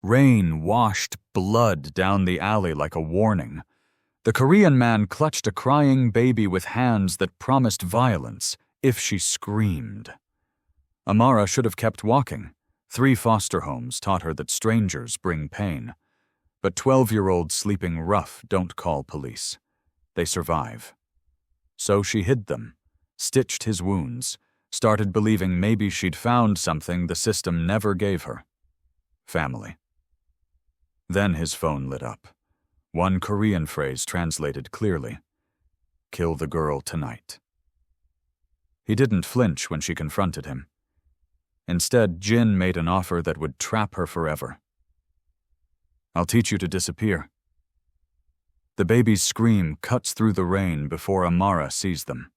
Rain washed blood down the alley like a warning. The Korean man clutched a crying baby with hands that promised violence if she screamed. Amara should have kept walking. 3 foster homes taught her that strangers bring pain. But 12-year-olds sleeping rough don't call police. They survive. So she hid them, stitched his wounds, started believing maybe she'd found something the system never gave her. Family. Then his phone lit up. One Korean phrase translated clearly. Kill the girl tonight. He didn't flinch when she confronted him. Instead, Jin made an offer that would trap her forever. I'll teach you to disappear. The baby's scream cuts through the rain before Amara sees them.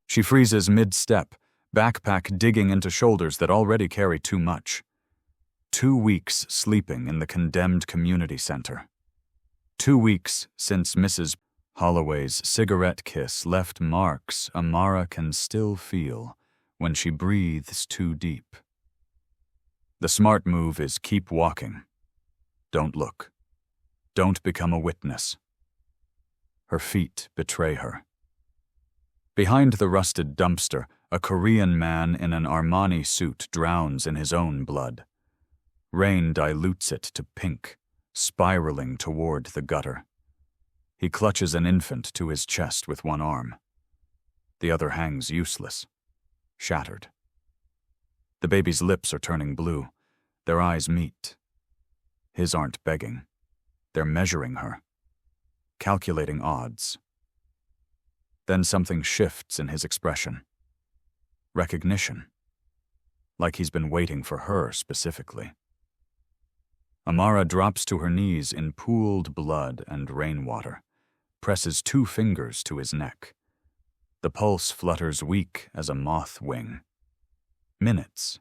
She freezes mid-step, backpack digging into shoulders that already carry too much. 2 weeks sleeping in the condemned community center. 2 weeks since Mrs. Holloway's cigarette kiss left marks Amara can still feel when she breathes too deep. The smart move is keep walking. Don't look. Don't become a witness. Her feet betray her. Behind the rusted dumpster, a Korean man in an Armani suit drowns in his own blood. Rain dilutes it to pink, spiraling toward the gutter. He clutches an infant to his chest with one arm. The other hangs useless, shattered. The baby's lips are turning blue. Their eyes meet. His aren't begging. They're measuring her, calculating odds. Then something shifts in his expression. Recognition. Like he's been waiting for her specifically. Amara drops to her knees in pooled blood and rainwater, presses 2 fingers to his neck. The pulse flutters weak as a moth wing. Minutes,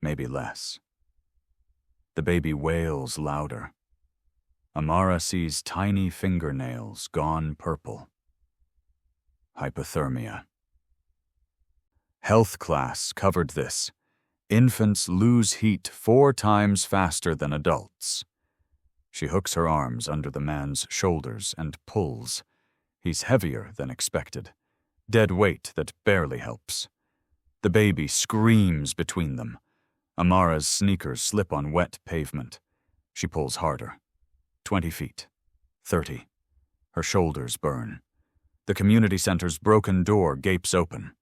maybe less. The baby wails louder. Amara sees tiny fingernails gone purple. Hypothermia. Health class covered this. Infants lose heat 4 times faster than adults. She hooks her arms under the man's shoulders and pulls. He's heavier than expected. Dead weight that barely helps. The baby screams between them. Amara's sneakers slip on wet pavement. She pulls harder. 20 feet. 30. Her shoulders burn. The community center's broken door gapes open.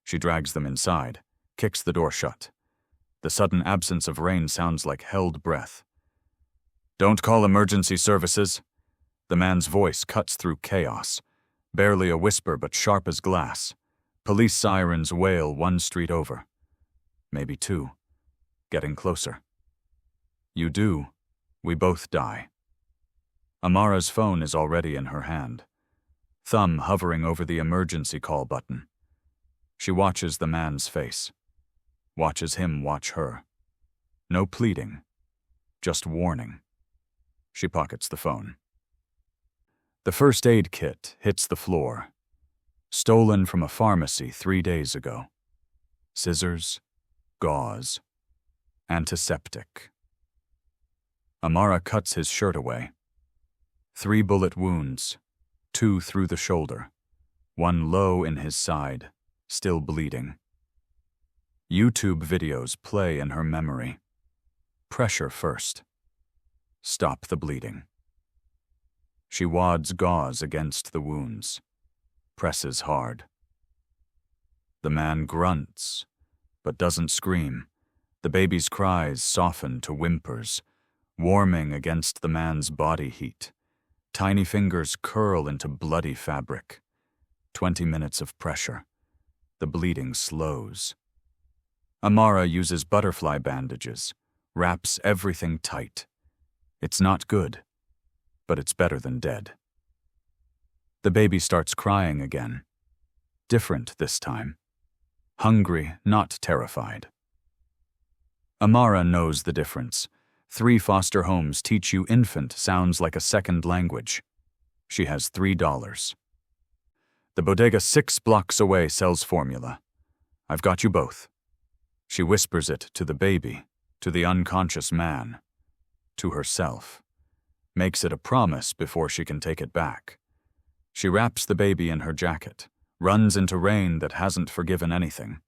She drags them inside, kicks the door shut. The sudden absence of rain sounds like held breath. Don't call emergency services. The man's voice cuts through chaos. Barely a whisper, but sharp as glass. Police sirens wail 1 street over. Maybe 2. Getting closer. You do. We both die. Amara's phone is already in her hand. Thumb hovering over the emergency call button. She watches the man's face. Watches him watch her. No pleading. Just warning. She pockets the phone. The first aid kit hits the floor. Stolen from a pharmacy 3 days ago. Scissors, gauze, antiseptic. Amara cuts his shirt away. 3 bullet wounds, 2 through the shoulder, 1 low in his side, still bleeding. YouTube videos play in her memory. Pressure first. Stop the bleeding. She wads gauze against the wounds. Presses hard. The man grunts, but doesn't scream. The baby's cries soften to whimpers, warming against the man's body heat. Tiny fingers curl into bloody fabric. 20 minutes of pressure. The bleeding slows. Amara uses butterfly bandages, wraps everything tight. It's not good, but it's better than dead. The baby starts crying again. Different this time. Hungry, not terrified. Amara knows the difference. 3 foster homes teach you infant sounds like a second language. She has $3. The bodega 6 blocks away sells formula. I've got you both. She whispers it to the baby, to the unconscious man. to herself, makes it a promise before she can take it back. She wraps the baby in her jacket, runs into rain that hasn't forgiven anything.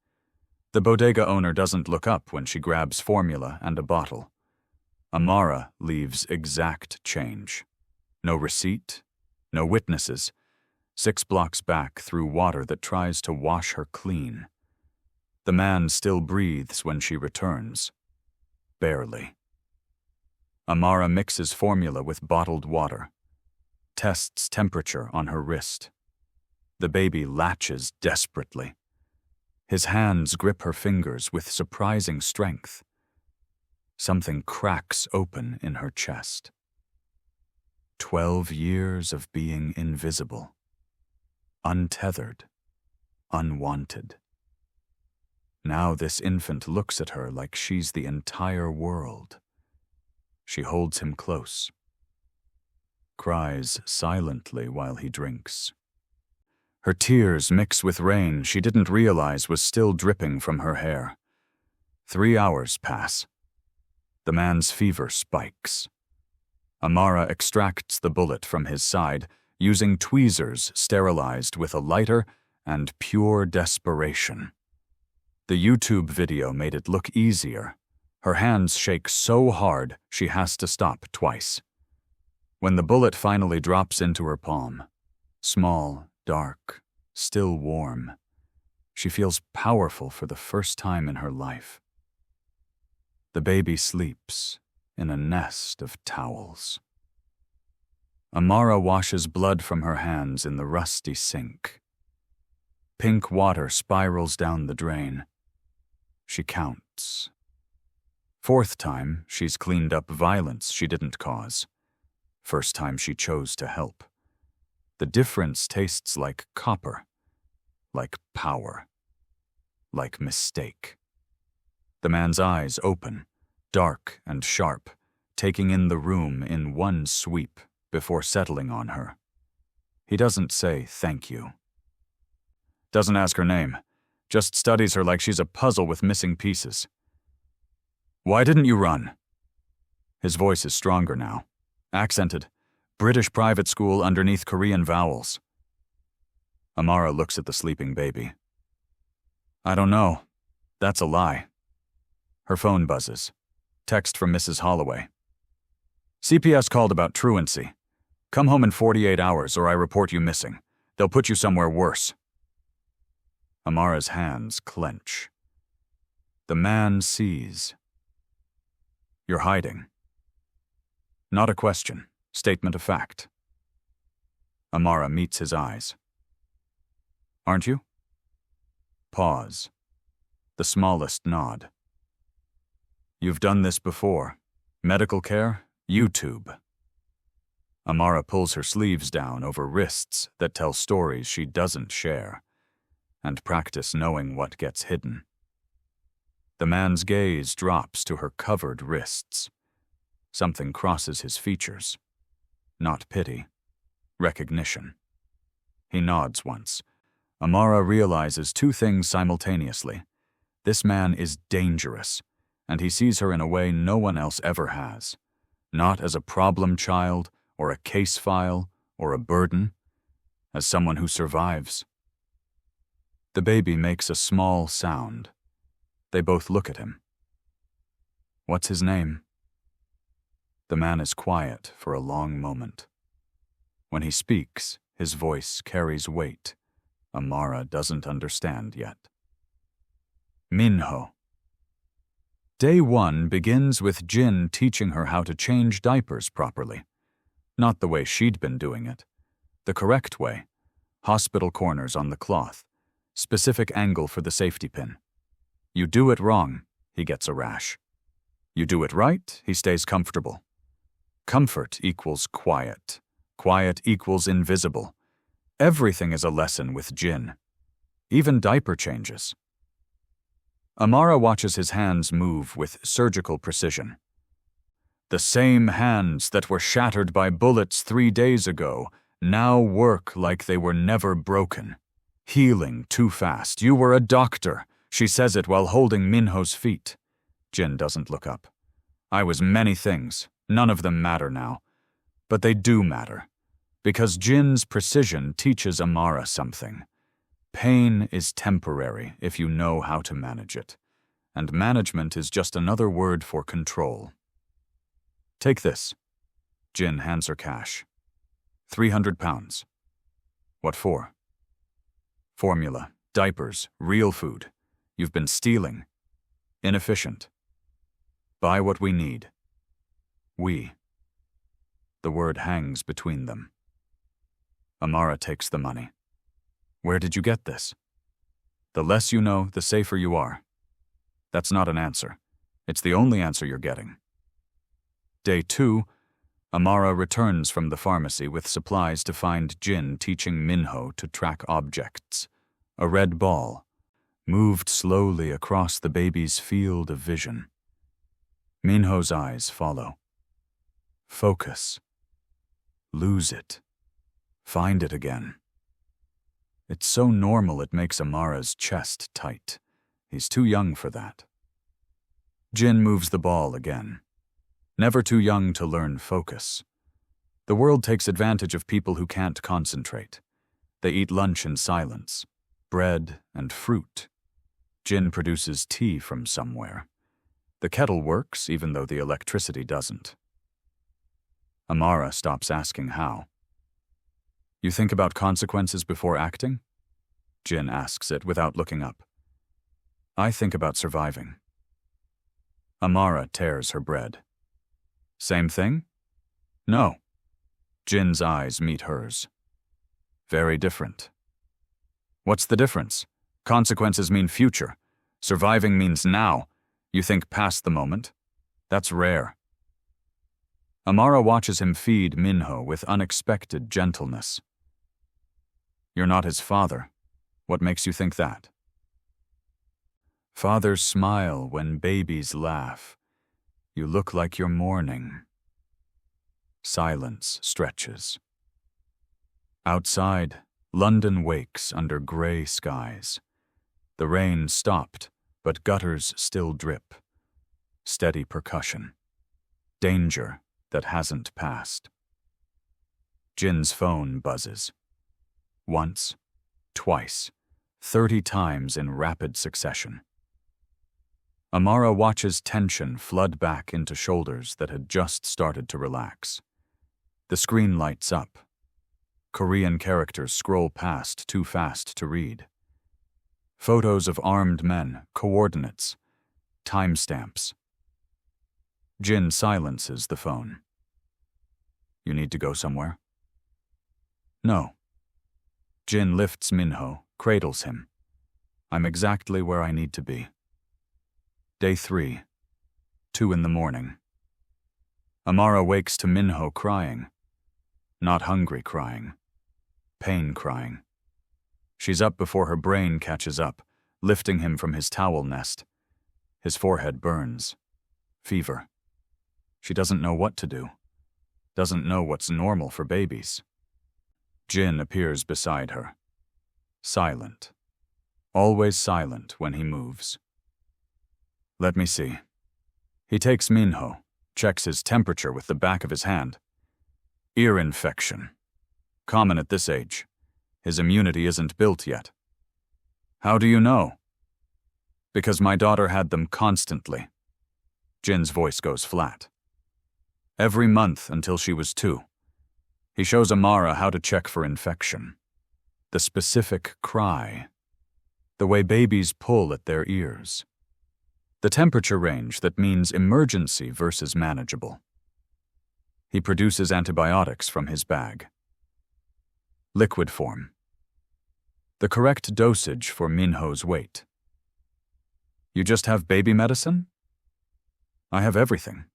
The bodega owner doesn't look up when she grabs formula and a bottle. Amara leaves exact change. No receipt, no witnesses. 6 blocks back through water that tries to wash her clean. The man still breathes when she returns. Barely. Amara mixes formula with bottled water, tests temperature on her wrist. The baby latches desperately. His hands grip her fingers with surprising strength. Something cracks open in her chest. 12 years of being invisible, untethered, unwanted. Now this infant looks at her like she's the entire world. She holds him close, cries silently while he drinks. Her tears mix with rain she didn't realize was still dripping from her hair. 3 hours pass. The man's fever spikes. Amara extracts the bullet from his side, using tweezers sterilized with a lighter and pure desperation. The YouTube video made it look easier. Her hands shake so hard she has to stop twice. When the bullet finally drops into her palm, small, dark, still warm, she feels powerful for the first time in her life. The baby sleeps in a nest of towels. Amara washes blood from her hands in the rusty sink. Pink water spirals down the drain. She counts. 4th time, she's cleaned up violence she didn't cause. 1st time she chose to help. The difference tastes like copper, like power, like mistake. The man's eyes open, dark and sharp, taking in the room in one sweep before settling on her. He doesn't say thank you. Doesn't ask her name, just studies her like she's a puzzle with missing pieces. Why didn't you run? His voice is stronger now, accented, British private school underneath Korean vowels. Amara looks at the sleeping baby. I don't know. That's a lie. Her phone buzzes. Text from Mrs. Holloway. CPS called about truancy. Come home in 48 hours or I report you missing. They'll put you somewhere worse. Amara's hands clench. The man sees. You're hiding. Not a question. Statement of fact. Amara meets his eyes. Aren't you? Pause. The smallest nod. You've done this before. Medical care, YouTube. Amara pulls her sleeves down over wrists that tell stories she doesn't share, and practice knowing what gets hidden. The man's gaze drops to her covered wrists. Something crosses his features. Not pity. Recognition. He nods once. Amara realizes 2 things simultaneously. This man is dangerous, and he sees her in a way no one else ever has. Not as a problem child, or a case file, or a burden. As someone who survives. The baby makes a small sound. They both look at him. What's his name? The man is quiet for a long moment. When he speaks, his voice carries weight. Amara doesn't understand yet. Minho. Day 1 begins with Jin teaching her how to change diapers properly. Not the way she'd been doing it. The correct way. Hospital corners on the cloth. Specific angle for the safety pin. You do it wrong, he gets a rash. You do it right, he stays comfortable. Comfort equals quiet. Quiet equals invisible. Everything is a lesson with Jin. Even diaper changes. Amara watches his hands move with surgical precision. The same hands that were shattered by bullets 3 days ago now work like they were never broken. Healing too fast. You were a doctor. She says it while holding Minho's feet. Jin doesn't look up. I was many things, None of them matter now, but they do matter, because Jin's precision teaches Amara something. Pain is temporary if you know how to manage it, and management is just another word for control. Take this. Jin hands her cash. 300 pounds. What for? Formula, diapers, real food. You've been stealing. Inefficient. Buy what we need. We. The word hangs between them. Amara takes the money. Where did you get this? The less you know, the safer you are. That's not an answer. It's the only answer you're getting. Day 2, Amara returns from the pharmacy with supplies to find Jin teaching Minho to track objects. A red ball moved slowly across the baby's field of vision. Minho's eyes follow. Focus. Lose it. Find it again. It's so normal it makes Amara's chest tight. He's too young for that. Jin moves the ball again. Never too young to learn focus. The world takes advantage of people who can't concentrate. They eat lunch in silence, bread and fruit. Jin produces tea from somewhere. The kettle works, even though the electricity doesn't. Amara stops asking how. You think about consequences before acting? Jin asks it without looking up. I think about surviving. Amara tears her bread. Same thing? No. Jin's eyes meet hers. Very different. What's the difference? Consequences mean future. Surviving means now. You think past the moment? That's rare. Amara watches him feed Minho with unexpected gentleness. You're not his father. What makes you think that? Fathers smile when babies laugh. You look like you're mourning. Silence stretches. Outside, London wakes under gray skies. The rain stopped, but gutters still drip. Steady percussion. Danger that hasn't passed. Jin's phone buzzes. Once, twice, 30 times in rapid succession. Amara watches tension flood back into shoulders that had just started to relax. The screen lights up. Korean characters scroll past too fast to read. Photos of armed men, coordinates, timestamps. Jin silences the phone. You need to go somewhere? No. Jin lifts Minho, cradles him. I'm exactly where I need to be. Day 3, 2 in the morning. Amara wakes to Minho crying. Not hungry crying. Pain crying. She's up before her brain catches up, lifting him from his towel nest. His forehead burns. Fever. She doesn't know what to do. Doesn't know what's normal for babies. Jin appears beside her. Silent. Always silent when he moves. Let me see. He takes Minho, checks his temperature with the back of his hand. Ear infection. Common at this age. His immunity isn't built yet. How do you know? Because my daughter had them constantly. Jin's voice goes flat. Every month until she was 2. He shows Amara how to check for infection. The specific cry. The way babies pull at their ears. The temperature range that means emergency versus manageable. He produces antibiotics from his bag. Liquid form. The correct dosage for Minho's weight. You just have baby medicine? I have everything.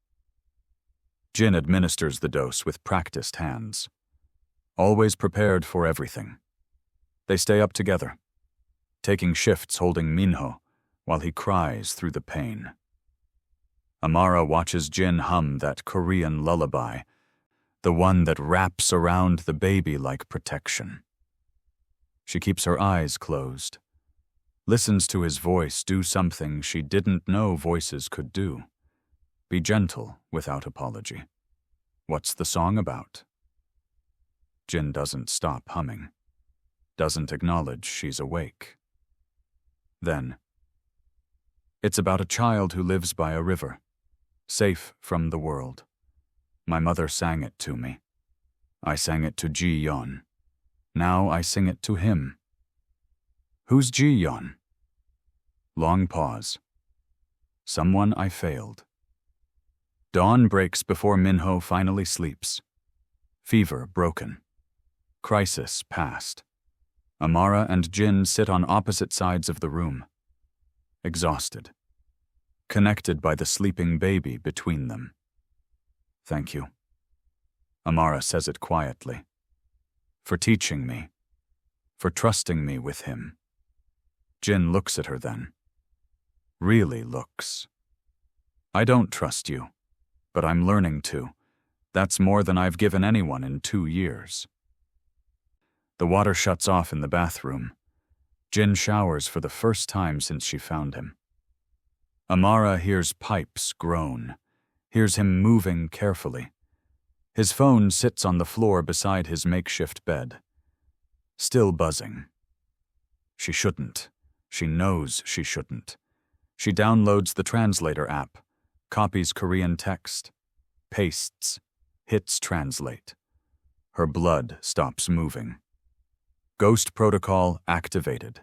Jin administers the dose with practiced hands. Always prepared for everything. They stay up together, taking shifts holding Minho while he cries through the pain. Amara watches Jin hum that Korean lullaby, the one that wraps around the baby like protection. She keeps her eyes closed, listens to his voice do something she didn't know voices could do. Be gentle without apology. What's the song about? Jin doesn't stop humming, doesn't acknowledge she's awake. Then, it's about a child who lives by a river, safe from the world. My mother sang it to me. I sang it to Ji-yeon. Now I sing it to him. Who's Ji-yeon? Long pause. Someone I failed. Dawn breaks before Minho finally sleeps. Fever broken. Crisis past. Amara and Jin sit on opposite sides of the room. Exhausted. Connected by the sleeping baby between them. Thank you. Amara says it quietly. For teaching me. For trusting me with him. Jin looks at her then. Really looks. I don't trust you, but I'm learning to. That's more than I've given anyone in 2 years. The water shuts off in the bathroom. Jin showers for the first time since she found him. Amara hears pipes groan, hears him moving carefully. His phone sits on the floor beside his makeshift bed. Still buzzing. She shouldn't. She knows she shouldn't. She downloads the translator app, copies Korean text, pastes, hits translate. Her blood stops moving. Ghost protocol activated.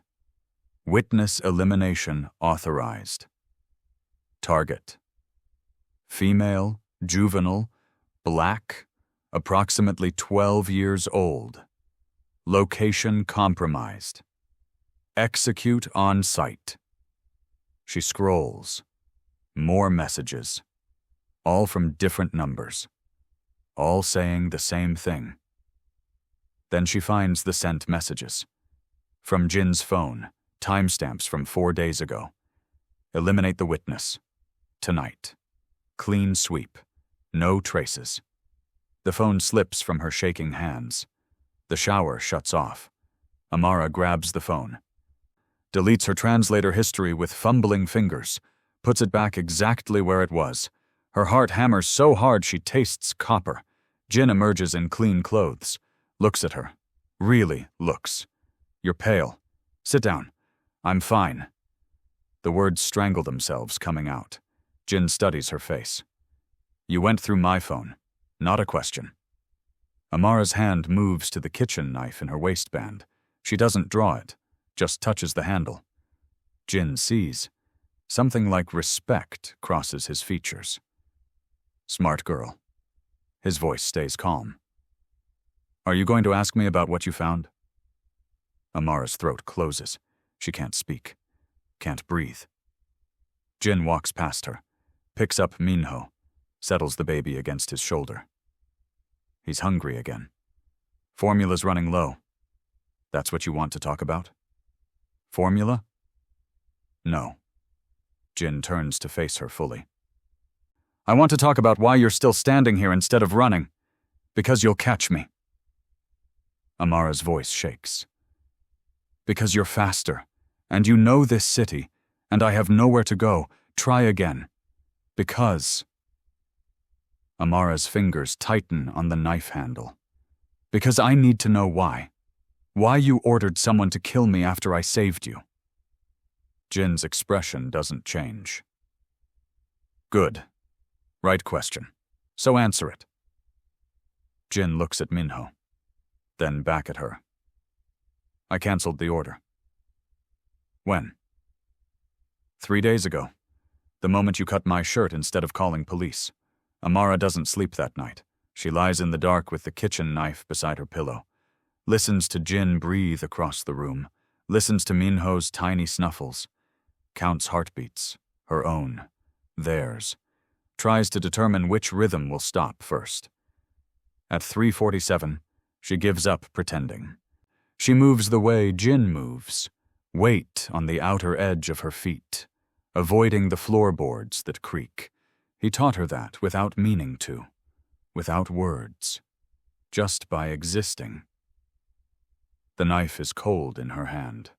Witness elimination authorized. Target. Female, juvenile, black, approximately 12 years old. Location compromised. Execute on site. She scrolls. More messages. All from different numbers. All saying the same thing. Then she finds the sent messages. From Jin's phone, timestamps from 4 days ago. Eliminate the witness. Tonight. Clean sweep. No traces. The phone slips from her shaking hands. The shower shuts off. Amara grabs the phone. Deletes her translator history with fumbling fingers. Puts it back exactly where it was. Her heart hammers so hard she tastes copper. Jin emerges in clean clothes. Looks at her. Really looks. You're pale. Sit down. I'm fine. The words strangle themselves coming out. Jin studies her face. You went through my phone. Not a question. Amara's hand moves to the kitchen knife in her waistband. She doesn't draw it, just touches the handle. Jin sees. Something like respect crosses his features. Smart girl. His voice stays calm. Are you going to ask me about what you found? Amara's throat closes. She can't speak. Can't breathe. Jin walks past her, picks up Minho, settles the baby against his shoulder. He's hungry again. Formula's running low. That's what you want to talk about? Formula? No. Jin turns to face her fully. I want to talk about why you're still standing here instead of running. Because you'll catch me. Amara's voice shakes. Because you're faster, and you know this city, and I have nowhere to go. Try again. Because... Amara's fingers tighten on the knife handle. Because I need to know why. Why you ordered someone to kill me after I saved you. Jin's expression doesn't change. Good. Right question. So answer it. Jin looks at Minho, then back at her. I canceled the order. When? 3 days ago. The moment you cut my shirt instead of calling police. Amara doesn't sleep that night. She lies in the dark with the kitchen knife beside her pillow. Listens to Jin breathe across the room. Listens to Minho's tiny snuffles. Counts heartbeats. Her own. Theirs. Tries to determine which rhythm will stop first. At 3:47, she gives up pretending. She moves the way Jin moves. Weight on the outer edge of her feet. Avoiding the floorboards that creak. He taught her that without meaning to. Without words. Just by existing. The knife is cold in her hand.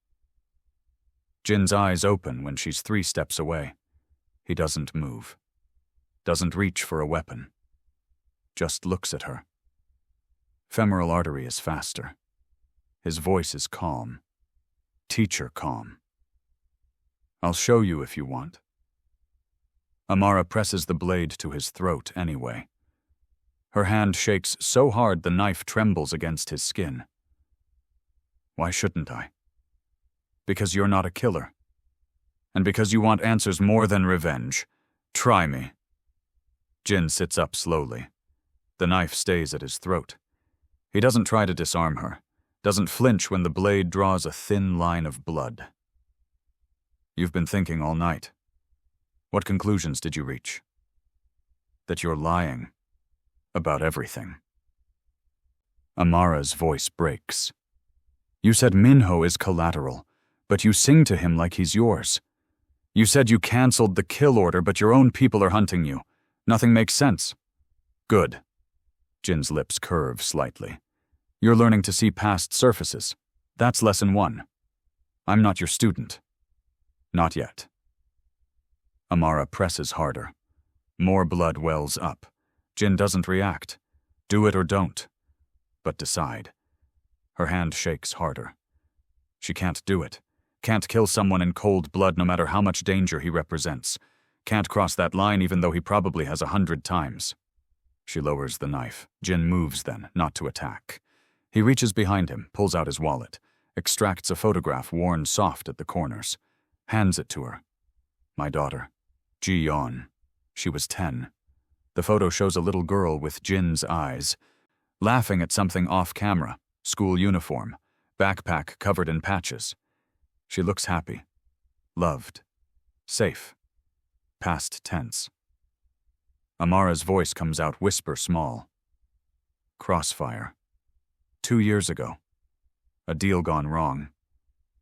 Jin's eyes open when she's 3 steps away. He doesn't move. Doesn't reach for a weapon. just looks at her. Femoral artery is faster. His voice is calm. Teacher calm. I'll show you if you want. Amara presses the blade to his throat anyway. Her hand shakes so hard the knife trembles against his skin. Why shouldn't I? Because you're not a killer. And because you want answers more than revenge. Try me. Jin sits up slowly. The knife stays at his throat. He doesn't try to disarm her, doesn't flinch when the blade draws a thin line of blood. You've been thinking all night. What conclusions did you reach? That you're lying. About everything. Amara's voice breaks. You said Minho is collateral, but you sing to him like he's yours. You said you canceled the kill order, but your own people are hunting you. Nothing makes sense. Good. Jin's lips curve slightly. You're learning to see past surfaces. That's lesson 1. I'm not your student. Not yet. Amara presses harder. More blood wells up. Jin doesn't react. Do it or don't. But decide. Her hand shakes harder. She can't do it. Can't kill someone in cold blood no matter how much danger he represents. Can't cross that line even though he probably has 100 times. She lowers the knife. Jin moves then, not to attack. He reaches behind him, pulls out his wallet, extracts a photograph worn soft at the corners, hands it to her. My daughter, Ji-yeon. She was 10. The photo shows a little girl with Jin's eyes, laughing at something off camera, school uniform, backpack covered in patches. She looks happy, loved, safe, past tense. Amara's voice comes out whisper small. Crossfire. 2 years ago. A deal gone wrong.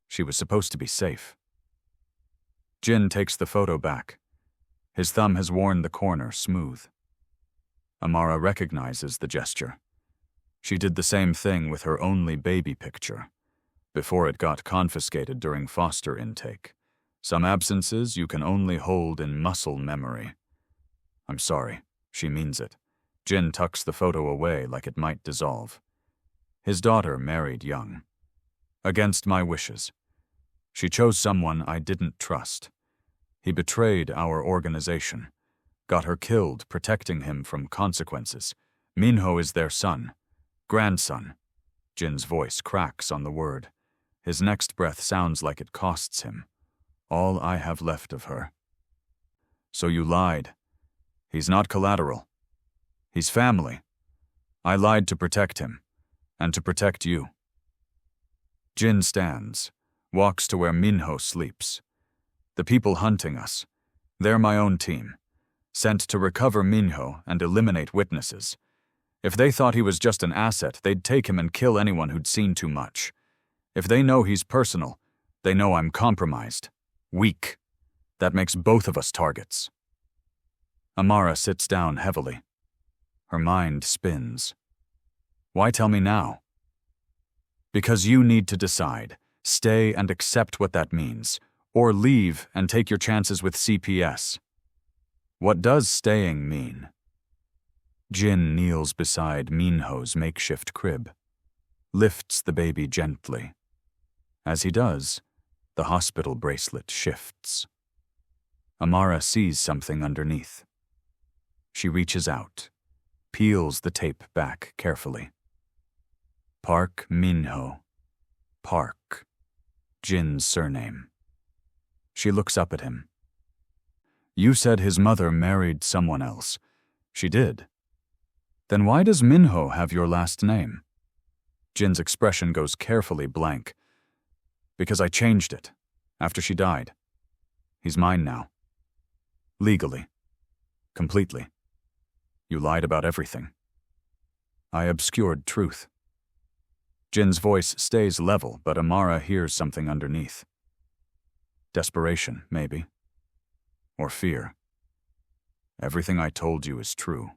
She was supposed to be safe. Jin takes the photo back. His thumb has worn the corner smooth. Amara recognizes the gesture. She did the same thing with her only baby picture, before it got confiscated during foster intake. Some absences you can only hold in muscle memory. I'm sorry, she means it. Jin tucks the photo away like it might dissolve. His daughter married young. Against my wishes. She chose someone I didn't trust. He betrayed our organization. Got her killed, protecting him from consequences. Minho is their son. Grandson. Jin's voice cracks on the word. His next breath sounds like it costs him. All I have left of her. So you lied. He's not collateral. He's family. I lied to protect him, and to protect you. Jin stands, walks to where Minho sleeps. The people hunting us. They're my own team, sent to recover Minho and eliminate witnesses. If they thought he was just an asset, they'd take him and kill anyone who'd seen too much. If they know he's personal, they know I'm compromised, weak. That makes both of us targets. Amara sits down heavily. Her mind spins. Why tell me now? Because you need to decide. Stay and accept what that means, or leave and take your chances with CPS. What does staying mean? Jin kneels beside Minho's makeshift crib, lifts the baby gently. As he does, the hospital bracelet shifts. Amara sees something underneath. She reaches out, peels the tape back carefully. Park Minho. Park. Jin's surname. She looks up at him. You said his mother married someone else. She did. Then why does Minho have your last name? Jin's expression goes carefully blank. Because I changed it, after she died. He's mine now. Legally. Completely. You lied about everything. I obscured truth. Jin's voice stays level, but Amara hears something underneath. Desperation, maybe. Or fear. Everything I told you is true.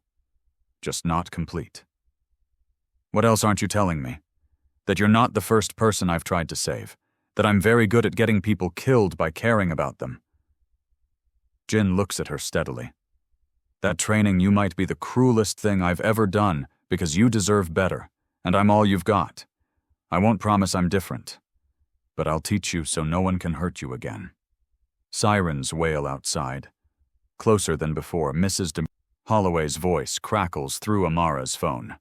Just not complete. What else aren't you telling me? That you're not the first person I've tried to save. That I'm very good at getting people killed by caring about them. Jin looks at her steadily. That training you might be the cruelest thing I've ever done because you deserve better, and I'm all you've got. I won't promise I'm different, but I'll teach you so no one can hurt you again. Sirens wail outside. Closer than before, Mrs. Holloway's voice crackles through Amara's phone.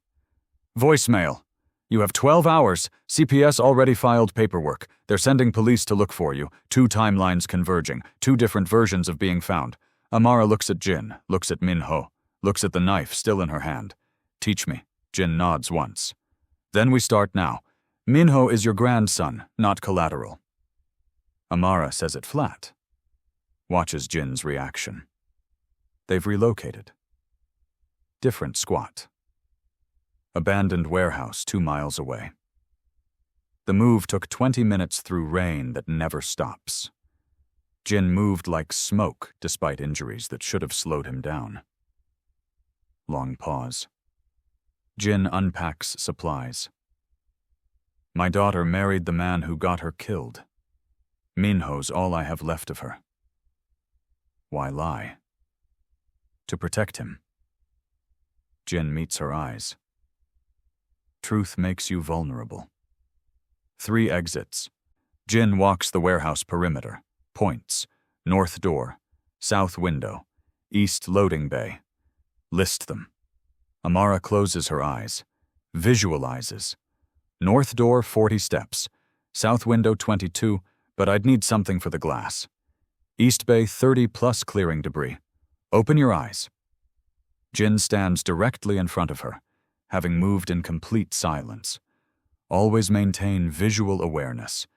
Voicemail. You have 12 hours. CPS already filed paperwork. They're sending police to look for you. 2 timelines converging. 2 different versions of being found. Amara looks at Jin, looks at Minho, looks at the knife still in her hand. Teach me. Jin nods once. Then we start now. Minho is your grandson, not collateral. Amara says it flat. Watches Jin's reaction. They've relocated. Different squat. Abandoned warehouse 2 miles away. The move took 20 minutes through rain that never stops. Jin moved like smoke despite injuries that should have slowed him down. Long pause. Jin unpacks supplies. My daughter married the man who got her killed. Minho's all I have left of her. Why lie? To protect him. Jin meets her eyes. Truth makes you vulnerable. 3 exits. Jin walks the warehouse perimeter, points, north door, south window, east loading bay. List them. Amara closes her eyes, visualizes. North door 40 steps, south window 22, but I'd need something for the glass. East bay 30 plus clearing debris. Open your eyes. Jin stands directly in front of her, having moved in complete silence. Always maintain visual awareness.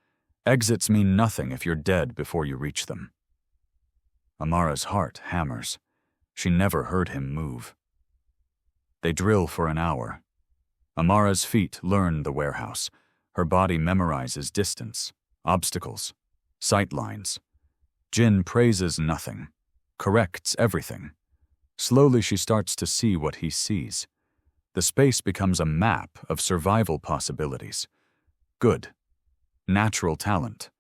Exits mean nothing if you're dead before you reach them. Amara's heart hammers. She never heard him move. They drill for an hour. Amara's feet learn the warehouse. Her body memorizes distance, obstacles, sight lines. Jin praises nothing, corrects everything. Slowly she starts to see what he sees. The space becomes a map of survival possibilities. Good. Natural talent.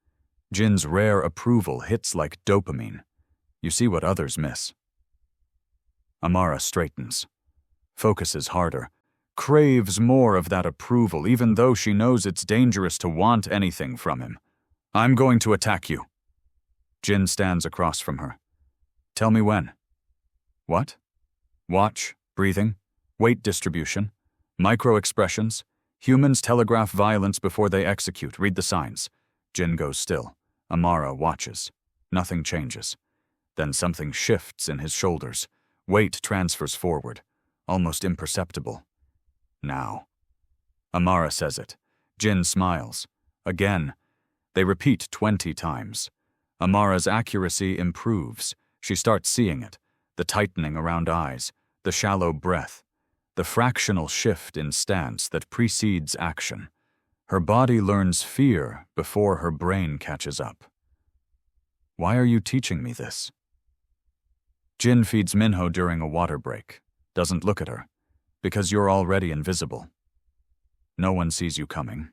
Jin's rare approval hits like dopamine. You see what others miss. Amara straightens, focuses harder, craves more of that approval even though she knows it's dangerous to want anything from him. I'm going to attack you. Jin stands across from her. Tell me when. What? Watch, breathing, weight distribution, micro-expressions. Humans telegraph violence before they execute. Read the signs. Jin goes still. Amara watches. Nothing changes. Then something shifts in his shoulders. Weight transfers forward, almost imperceptible. Now. Amara says it. Jin smiles. Again. They repeat 20 times. Amara's accuracy improves. She starts seeing it. The tightening around eyes, the shallow breath, the fractional shift in stance that precedes action. Her body learns fear before her brain catches up. Why are you teaching me this? Jin feeds Minho during a water break. Doesn't look at her. Because you're already invisible. No one sees you coming.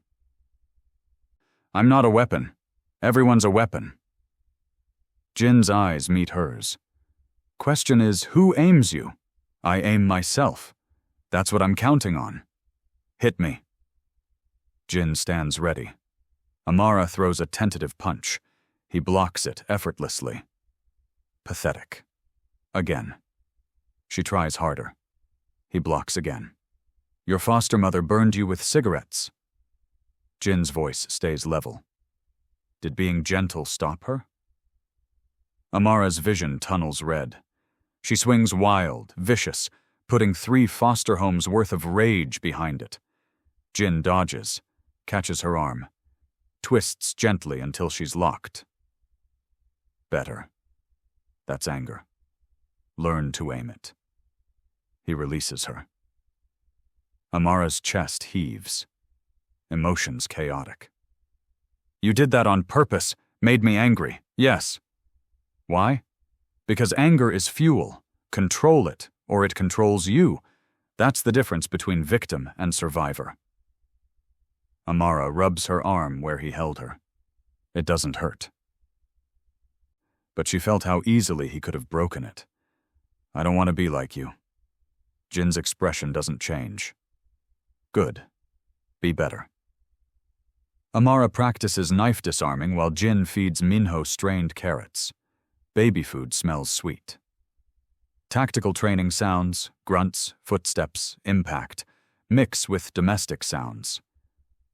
I'm not a weapon. Everyone's a weapon. Jin's eyes meet hers. Question is, who aims you? I aim myself. That's what I'm counting on. Hit me. Jin stands ready. Amara throws a tentative punch. He blocks it effortlessly. Pathetic. Again. She tries harder. He blocks again. Your foster mother burned you with cigarettes. Jin's voice stays level. Did being gentle stop her? Amara's vision tunnels red. She swings wild, vicious, putting 3 foster homes worth of rage behind it. Jin dodges, catches her arm, twists gently until she's locked. Better. That's anger. Learn to aim it. He releases her. Amara's chest heaves. Emotions chaotic. You did that on purpose, made me angry. Yes. Why? Because anger is fuel. Control it, or it controls you. That's the difference between victim and survivor. Amara rubs her arm where he held her. It doesn't hurt. But she felt how easily he could have broken it. I don't want to be like you. Jin's expression doesn't change. Good. Be better. Amara practices knife disarming while Jin feeds Minho strained carrots. Baby food smells sweet. Tactical training sounds, grunts, footsteps, impact, mix with domestic sounds.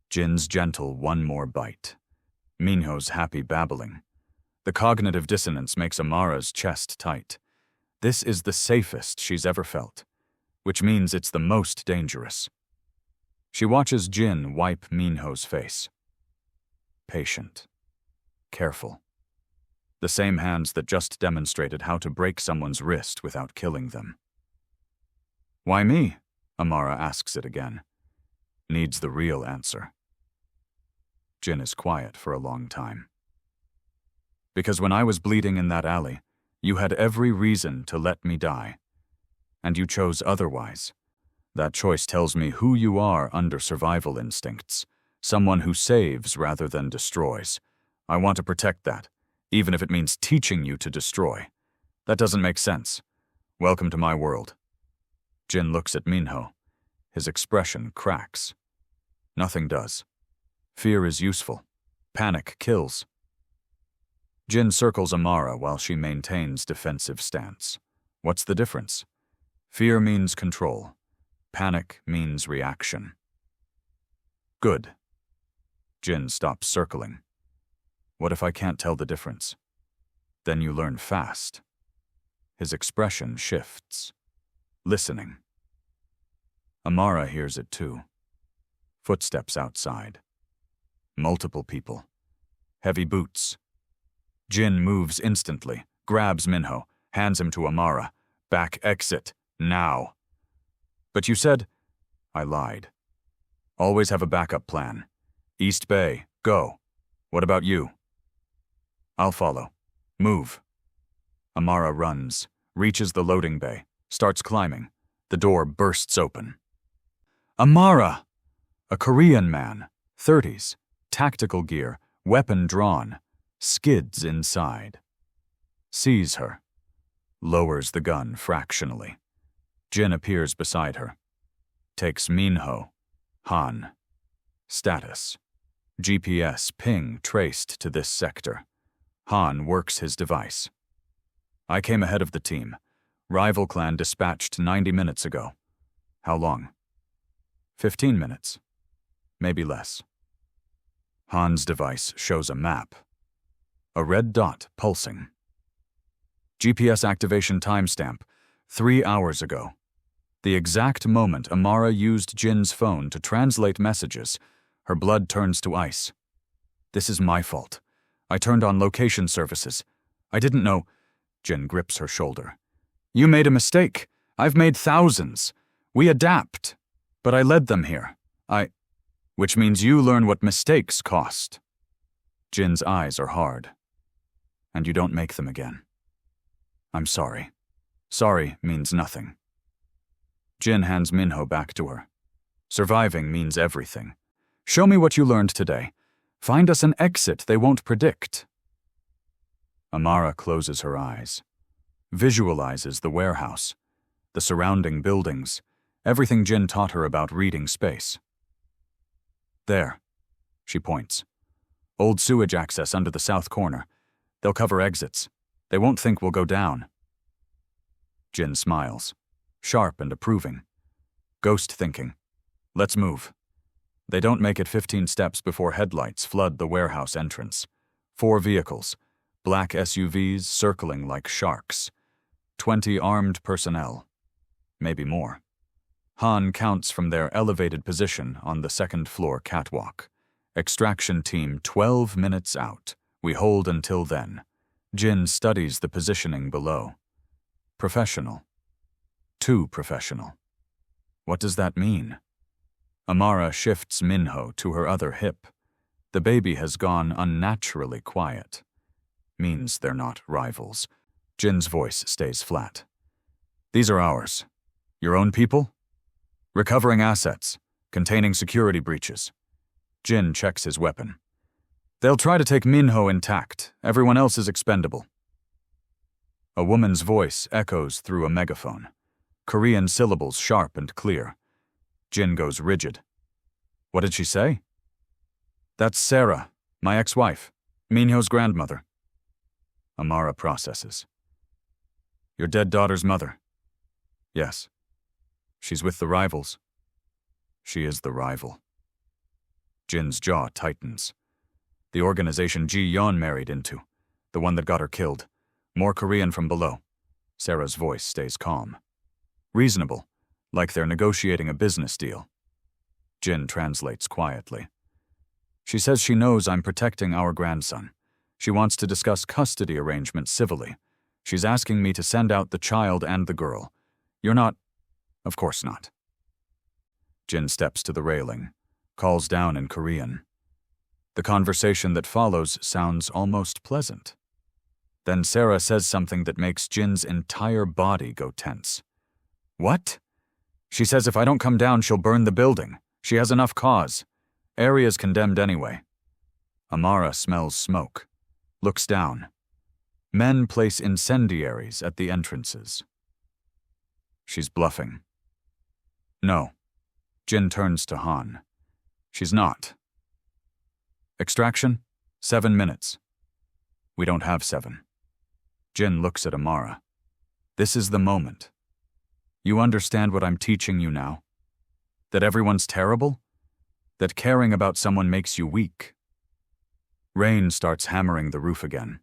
Jin's gentle one more bite. Minho's happy babbling. The cognitive dissonance makes Amara's chest tight. This is the safest she's ever felt, which means it's the most dangerous. She watches Jin wipe Minho's face. Patient. Careful. The same hands that just demonstrated how to break someone's wrist without killing them. Why me? Amara asks it again. Needs the real answer. Jin is quiet for a long time. Because when I was bleeding in that alley, you had every reason to let me die. And you chose otherwise. That choice tells me who you are under survival instincts. Someone who saves rather than destroys. I want to protect that, even if it means teaching you to destroy. That doesn't make sense. Welcome to my world. Jin looks at Minho. His expression cracks. Nothing does. Fear is useful. Panic kills. Jin circles Amara while she maintains defensive stance. What's the difference? Fear means control. Panic means reaction. Good. Jin stops circling. What if I can't tell the difference? Then you learn fast. His expression shifts. Listening. Amara hears it too. Footsteps outside. Multiple people. Heavy boots. Jin moves instantly, grabs Minho, hands him to Amara. Back exit, now. But you said... I lied. Always have a backup plan. East Bay, go. What about you? I'll follow. Move. Amara runs, reaches the loading bay, starts climbing. The door bursts open. Amara! A Korean man, 30s, tactical gear, weapon drawn, skids inside. Sees her. Lowers the gun fractionally. Jin appears beside her. Takes Minho. Han. Status. GPS ping traced to this sector. Han works his device. I came ahead of the team. Rival clan dispatched 90 minutes ago. How long? 15 minutes. Maybe less. Han's device shows a map. A red dot pulsing. GPS activation timestamp, 3 hours ago. The exact moment Amara used Jin's phone to translate messages, her blood turns to ice. This is my fault. I turned on location services. I didn't know... Jin grips her shoulder. You made a mistake. I've made thousands. We adapt. But I led them here. Which means you learn what mistakes cost. Jin's eyes are hard. And you don't make them again. I'm sorry. Sorry means nothing. Jin hands Minho back to her. Surviving means everything. Show me what you learned today. Find us an exit they won't predict. Amara closes her eyes. Visualizes the warehouse. The surrounding buildings. Everything Jin taught her about reading space. There. She points. Old sewage access under the south corner. They'll cover exits. They won't think we'll go down. Jin smiles. Sharp and approving. Ghost thinking. Let's move. They don't make it 15 steps before headlights flood the warehouse entrance. 4 vehicles. Black SUVs circling like sharks. 20 armed personnel. Maybe more. Han counts from their elevated position on the second-floor catwalk. Extraction team 12 minutes out. We hold until then. Jin studies the positioning below. Professional. Too professional. What does that mean? Amara shifts Minho to her other hip. The baby has gone unnaturally quiet. Means they're not rivals. Jin's voice stays flat. These are ours. Your own people? Recovering assets. Containing security breaches. Jin checks his weapon. They'll try to take Minho intact. Everyone else is expendable. A woman's voice echoes through a megaphone. Korean syllables sharp and clear. Jin goes rigid. What did she say? That's Sarah, my ex-wife, Minho's grandmother. Amara processes. Your dead daughter's mother? Yes. She's with the rivals. She is the rival. Jin's jaw tightens. The organization Ji-yeon married into, the one that got her killed. More Korean from below. Sarah's voice stays calm. Reasonable, like they're negotiating a business deal. Jin translates quietly. She says she knows I'm protecting our grandson. She wants to discuss custody arrangements civilly. She's asking me to send out the child and the girl. You're not... Of course not. Jin steps to the railing, calls down in Korean. The conversation that follows sounds almost pleasant. Then Sarah says something that makes Jin's entire body go tense. What? She says if I don't come down, she'll burn the building. She has enough cause. Area's condemned anyway. Amara smells smoke, looks down. Men place incendiaries at the entrances. She's bluffing. No. Jin turns to Han. She's not. Extraction? 7 minutes. We don't have 7. Jin looks at Amara. This is the moment. You understand what I'm teaching you now? That everyone's terrible? That caring about someone makes you weak? Rain starts hammering the roof again.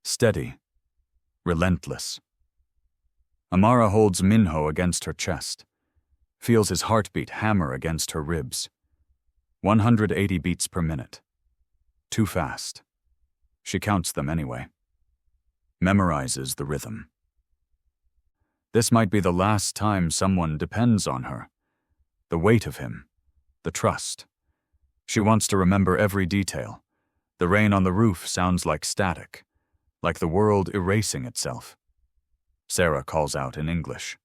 Steady. Relentless. Amara holds Minho against her chest. Feels his heartbeat hammer against her ribs. 180 beats per minute. Too fast. She counts them anyway. Memorizes the rhythm. This might be the last time someone depends on her. The weight of him. The trust. She wants to remember every detail. The rain on the roof sounds like static, like the world erasing itself. Sarah calls out in English.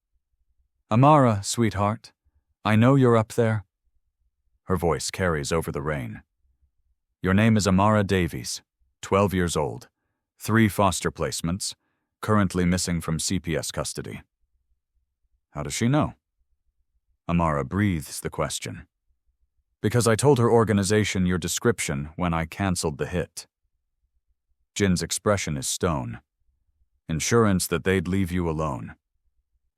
Amara, sweetheart, I know you're up there. Her voice carries over the rain. Your name is Amara Davies, 12 years old, 3 foster placements, currently missing from CPS custody. How does she know? Amara breathes the question. Because I told her organization your description when I canceled the hit. Jin's expression is stone. Insurance that they'd leave you alone.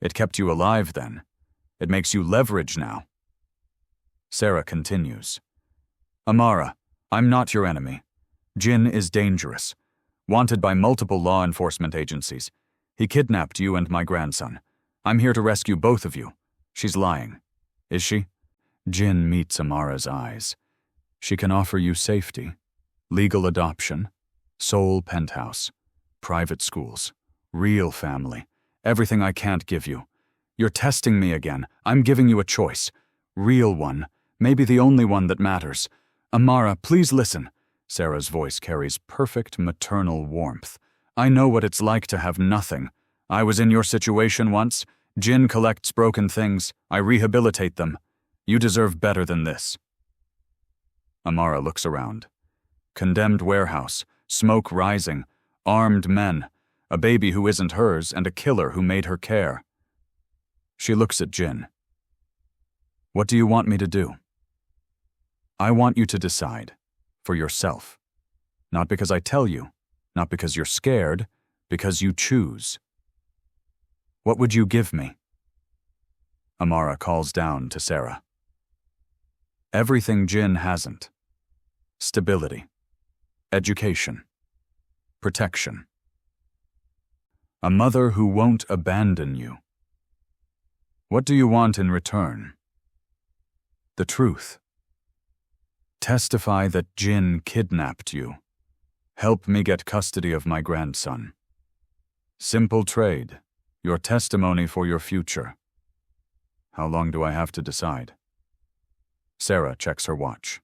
It kept you alive then. It makes you leverage now. Sarah continues. Amara, I'm not your enemy. Jin is dangerous. Wanted by multiple law enforcement agencies. He kidnapped you and my grandson. I'm here to rescue both of you. She's lying. Is she? Jin meets Amara's eyes. She can offer you safety, legal adoption, sole penthouse, private schools, real family, everything I can't give you. You're testing me again. I'm giving you a choice. Real one, maybe the only one that matters. Amara, please listen. Sarah's voice carries perfect maternal warmth. I know what it's like to have nothing. I was in your situation once. Jin collects broken things. I rehabilitate them. You deserve better than this. Amara looks around. Condemned warehouse, smoke rising, armed men, a baby who isn't hers, and a killer who made her care. She looks at Jin. What do you want me to do? I want you to decide. For yourself. Not because I tell you, not because you're scared, because you choose. What would you give me? Amara calls down to Sarah. Everything Jin hasn't. Stability. Education. Protection. A mother who won't abandon you. What do you want in return? The truth. Testify that Jin kidnapped you. Help me get custody of my grandson. Simple trade. Your testimony for your future. How long do I have to decide? Sarah checks her watch.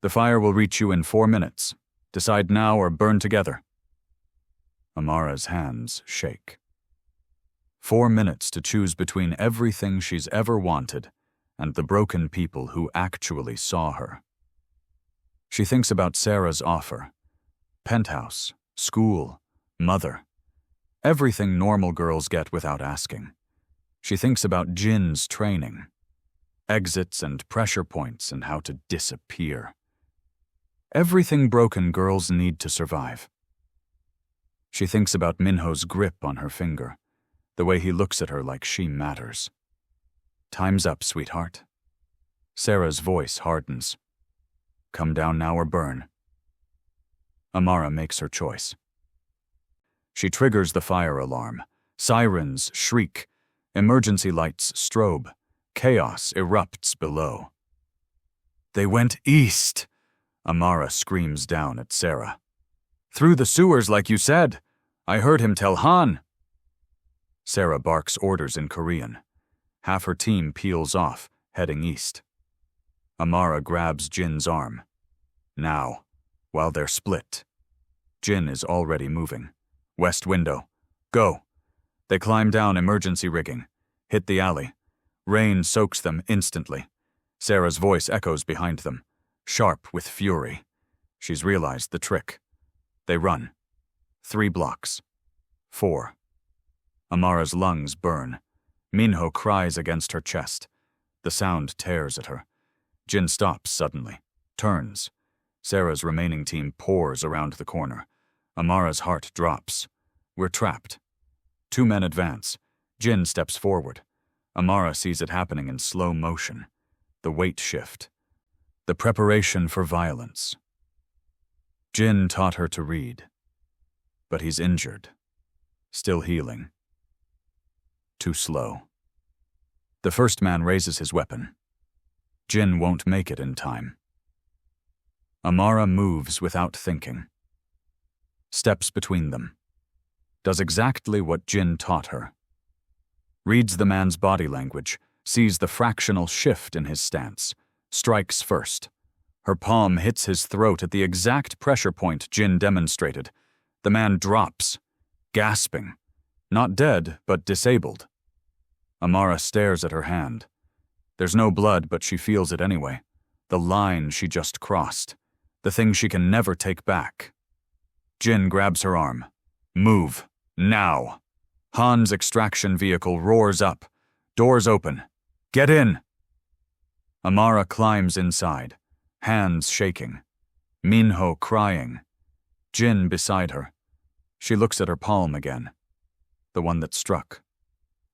The fire will reach you in 4 minutes. Decide now or burn together. Amara's hands shake. 4 minutes to choose between everything she's ever wanted and the broken people who actually saw her. She thinks about Sarah's offer. Penthouse, school, mother. Everything normal girls get without asking. She thinks about Jin's training, exits and pressure points and how to disappear. Everything broken girls need to survive. She thinks about Minho's grip on her finger, the way he looks at her like she matters. Time's up, sweetheart. Sarah's voice hardens. Come down now or burn. Amara makes her choice. She triggers the fire alarm. Sirens shriek. Emergency lights strobe. Chaos erupts below. They went east, Amara screams down at Sarah. Through the sewers like you said. I heard him tell Han. Sarah barks orders in Korean. Half her team peels off, heading east. Amara grabs Jin's arm. Now, while they're split. Jin is already moving. West window. Go. They climb down emergency rigging. Hit the alley. Rain soaks them instantly. Sarah's voice echoes behind them, sharp with fury. She's realized the trick. They run. 3 blocks. 4. Amara's lungs burn. Minho cries against her chest. The sound tears at her. Jin stops suddenly, turns. Sarah's remaining team pours around the corner. Amara's heart drops. We're trapped. 2 men advance. Jin steps forward. Amara sees it happening in slow motion. The weight shift. The preparation for violence. Jin taught her to read. But he's injured. Still healing. Too slow. The first man raises his weapon. Jin won't make it in time. Amara moves without thinking. Steps between them. Does exactly what Jin taught her. Reads the man's body language, sees the fractional shift in his stance, strikes first. Her palm hits his throat at the exact pressure point Jin demonstrated. The man drops, gasping. Not dead, but disabled. Amara stares at her hand. There's no blood, but she feels it anyway. The line she just crossed. The thing she can never take back. Jin grabs her arm. Move. Now. Han's extraction vehicle roars up. Doors open. Get in. Amara climbs inside, hands shaking. Minho crying. Jin beside her. She looks at her palm again. The one that struck.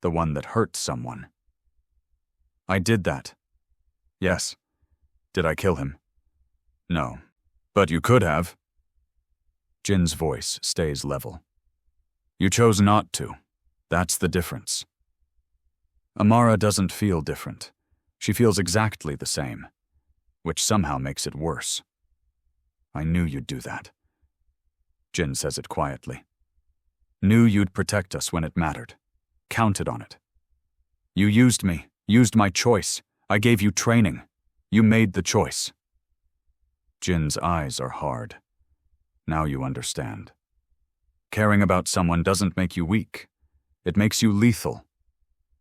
The one that hurt someone. I did that. Yes. Did I kill him? No. But you could have. Jin's voice stays level. You chose not to. That's the difference. Amara doesn't feel different. She feels exactly the same, which somehow makes it worse. I knew you'd do that. Jin says it quietly. Knew you'd protect us when it mattered. Counted on it. You used me, used my choice. I gave you training. You made the choice. Jin's eyes are hard. Now you understand. Caring about someone doesn't make you weak. It makes you lethal.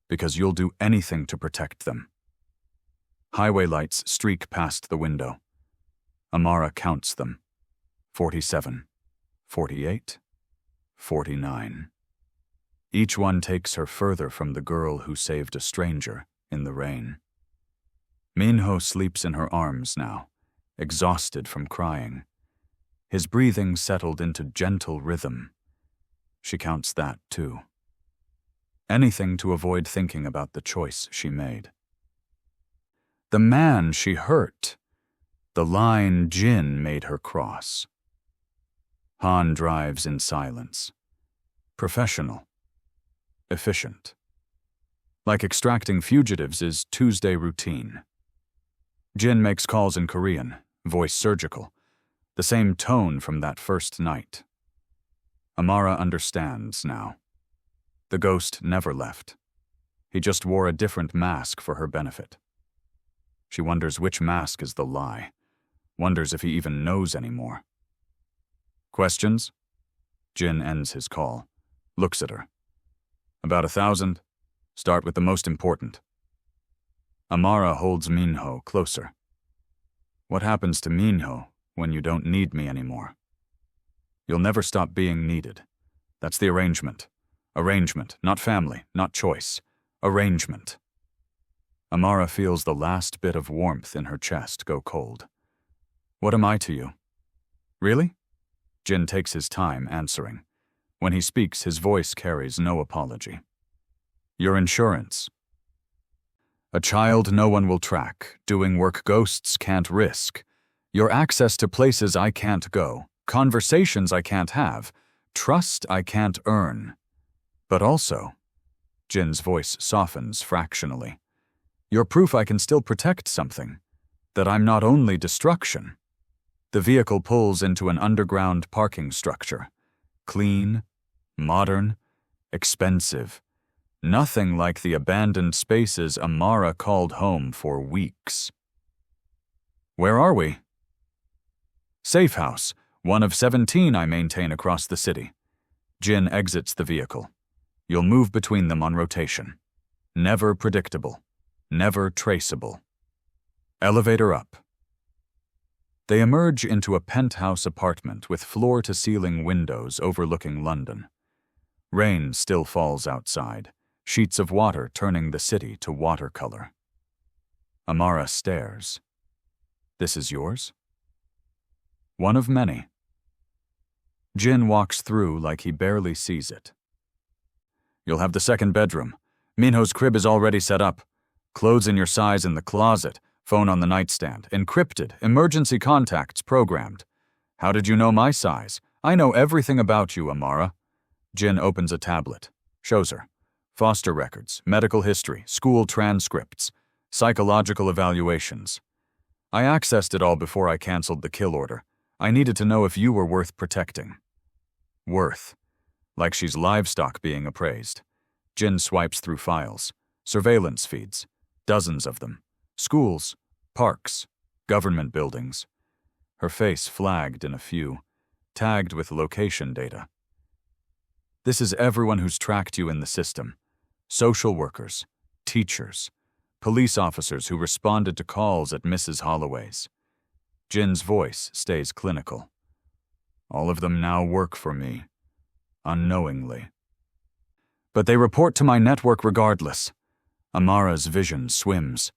Because you'll do anything to protect them. Highway lights streak past the window. Amara counts them. 47, 48, 49. Each one takes her further from the girl who saved a stranger in the rain. Minho sleeps in her arms now, exhausted from crying. His breathing settled into gentle rhythm. She counts that, too. Anything to avoid thinking about the choice she made. The man she hurt. The line Jin made her cross. Han drives in silence. Professional. Efficient. Like extracting fugitives is Tuesday routine. Jin makes calls in Korean, voice surgical. The same tone from that first night. Amara understands now. The ghost never left. He just wore a different mask for her benefit. She wonders which mask is the lie. Wonders if he even knows anymore. Questions? Jin ends his call. Looks at her. About 1,000. Start with the most important. Amara holds Minho closer. What happens to Minho when you don't need me anymore? You'll never stop being needed. That's the arrangement. Arrangement, not family, not choice. Arrangement. Amara feels the last bit of warmth in her chest go cold. What am I to you? Really? Jin takes his time answering. When he speaks, his voice carries no apology. Your insurance. A child no one will track, doing work ghosts can't risk. Your access to places I can't go, conversations I can't have, trust I can't earn. But also, Jin's voice softens fractionally. You're proof I can still protect something, that I'm not only destruction. The vehicle pulls into an underground parking structure. Clean, modern, expensive. Nothing like the abandoned spaces Amara called home for weeks. Where are we? Safe house, one of 17 I maintain across the city. Jin exits the vehicle. You'll move between them on rotation. Never predictable. Never traceable. Elevator up. They emerge into a penthouse apartment with floor-to-ceiling windows overlooking London. Rain still falls outside, sheets of water turning the city to watercolor. Amara stares. This is yours? One of many. Jin walks through like he barely sees it. You'll have the second bedroom. Minho's crib is already set up. Clothes in your size in the closet, phone on the nightstand, encrypted, emergency contacts programmed. How did you know my size? I know everything about you, Amara. Jin opens a tablet, shows her. Foster records, medical history, school transcripts, psychological evaluations. I accessed it all before I canceled the kill order. I needed to know if you were worth protecting. Worth. Like she's livestock being appraised. Jin swipes through files, surveillance feeds, dozens of them, schools, parks, government buildings. Her face flagged in a few, tagged with location data. This is everyone who's tracked you in the system. Social workers, teachers, police officers who responded to calls at Mrs. Holloway's. Jin's voice stays clinical. All of them now work for me, unknowingly. But they report to my network regardless. Amara's vision swims.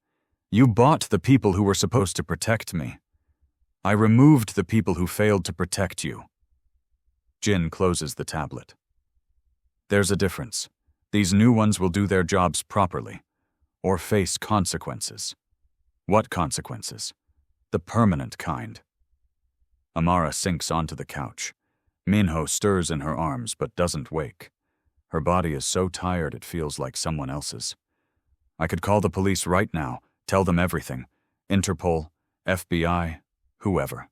You bought the people who were supposed to protect me. I removed the people who failed to protect you. Jin closes the tablet. There's a difference. These new ones will do their jobs properly, or face consequences. What consequences? The permanent kind. Amara sinks onto the couch. Minho stirs in her arms but doesn't wake. Her body is so tired it feels like someone else's. I could call the police right now, tell them everything. Interpol, FBI, whoever.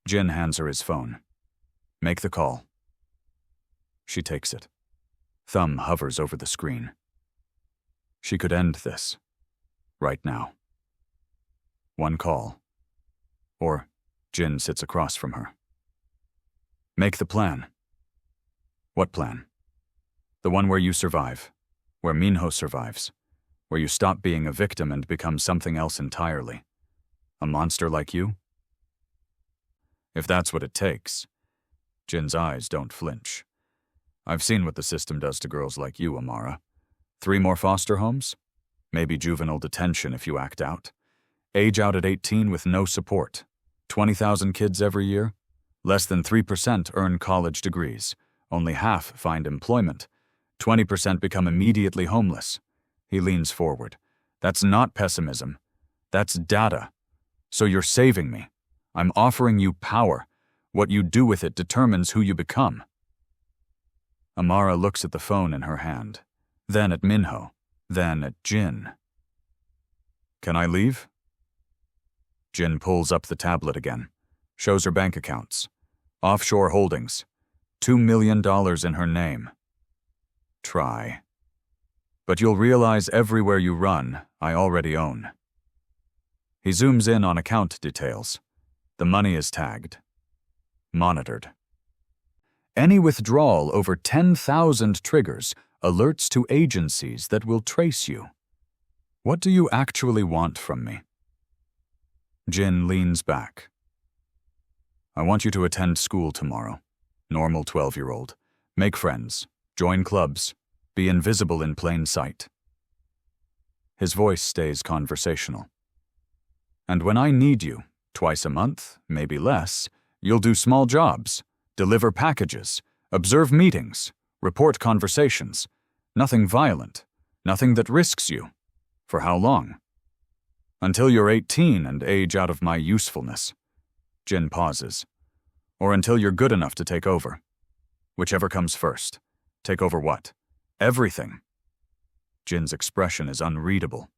Jin hands her his phone. Make the call. She takes it. Thumb hovers over the screen. She could end this. Right now. One call. Or Jin sits across from her. Make the plan. What plan? The one where you survive. Where Minho survives. Where you stop being a victim and become something else entirely. A monster like you? If that's what it takes. Jin's eyes don't flinch. I've seen what the system does to girls like you, Amara. 3 more foster homes? Maybe juvenile detention if you act out. Age out at 18 with no support. 20,000 kids every year? Less than 3% earn college degrees. Only half find employment. 20% become immediately homeless. He leans forward. That's not pessimism. That's data. So you're saving me. I'm offering you power. What you do with it determines who you become. Amara looks at the phone in her hand, then at Minho, then at Jin. Can I leave? Jin pulls up the tablet again, shows her bank accounts. Offshore holdings. $2 million in her name. Try. But you'll realize everywhere you run, I already own. He zooms in on account details. The money is tagged. Monitored. Any withdrawal over 10,000 triggers alerts to agencies that will trace you. What do you actually want from me? Jin leans back. I want you to attend school tomorrow. Normal 12-year-old. Make friends. Join clubs. Be invisible in plain sight. His voice stays conversational. And when I need you, twice a month, maybe less, you'll do small jobs, deliver packages, observe meetings, report conversations. Nothing violent, nothing that risks you. For how long? Until you're 18 and age out of my usefulness. Jin pauses. Or until you're good enough to take over. Whichever comes first. Take over what? Everything. Jin's expression is unreadable.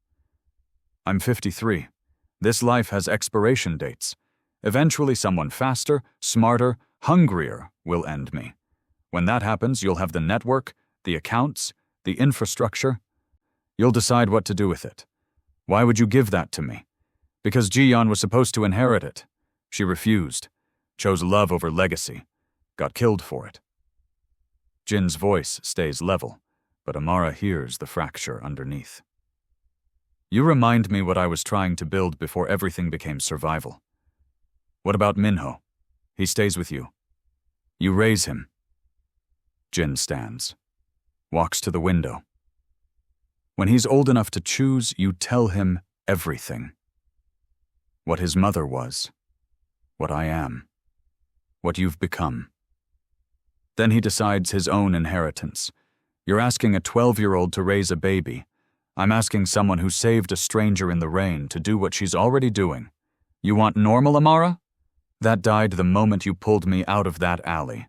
I'm 53. This life has expiration dates. Eventually someone faster, smarter, hungrier will end me. When that happens, you'll have the network, the accounts, the infrastructure. You'll decide what to do with it. Why would you give that to me? Because Jiyeon was supposed to inherit it. She refused, chose love over legacy, got killed for it. Jin's voice stays level, but Amara hears the fracture underneath. You remind me what I was trying to build before everything became survival. What about Minho? He stays with you. You raise him. Jin stands, walks to the window. When he's old enough to choose, you tell him everything. What his mother was, what I am, what you've become. Then he decides his own inheritance. You're asking a 12-year-old to raise a baby. I'm asking someone who saved a stranger in the rain to do what she's already doing. You want normal, Amara? That died the moment you pulled me out of that alley.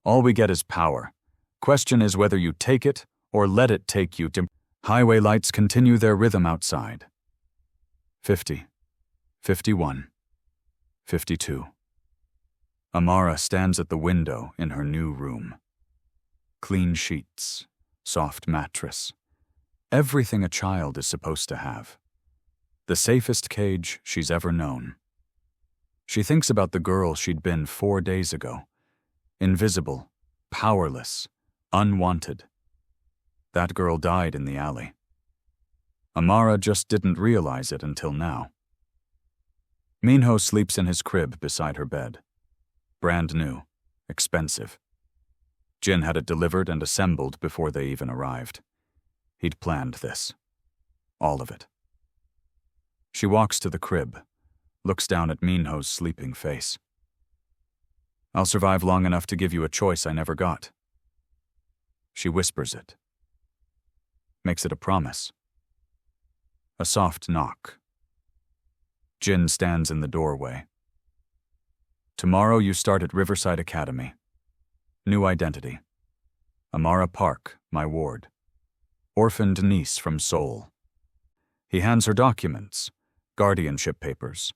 All we get is power. Question is whether you take it or let it take you to... Highway lights continue their rhythm outside. 50, 51, 52. Amara stands at the window in her new room. Clean sheets, soft mattress. Everything a child is supposed to have. The safest cage she's ever known. She thinks about the girl she'd been 4 days ago. Invisible, powerless, unwanted. That girl died in the alley. Amara just didn't realize it until now. Minho sleeps in his crib beside her bed. Brand new, expensive. Jin had it delivered and assembled before they even arrived. He'd planned this. All of it. She walks to the crib, looks down at Minho's sleeping face. I'll survive long enough to give you a choice I never got. She whispers it. Makes it a promise. A soft knock. Jin stands in the doorway. Tomorrow you start at Riverside Academy. New identity. Amara Park, my ward. Orphaned niece from Seoul. He hands her documents, guardianship papers,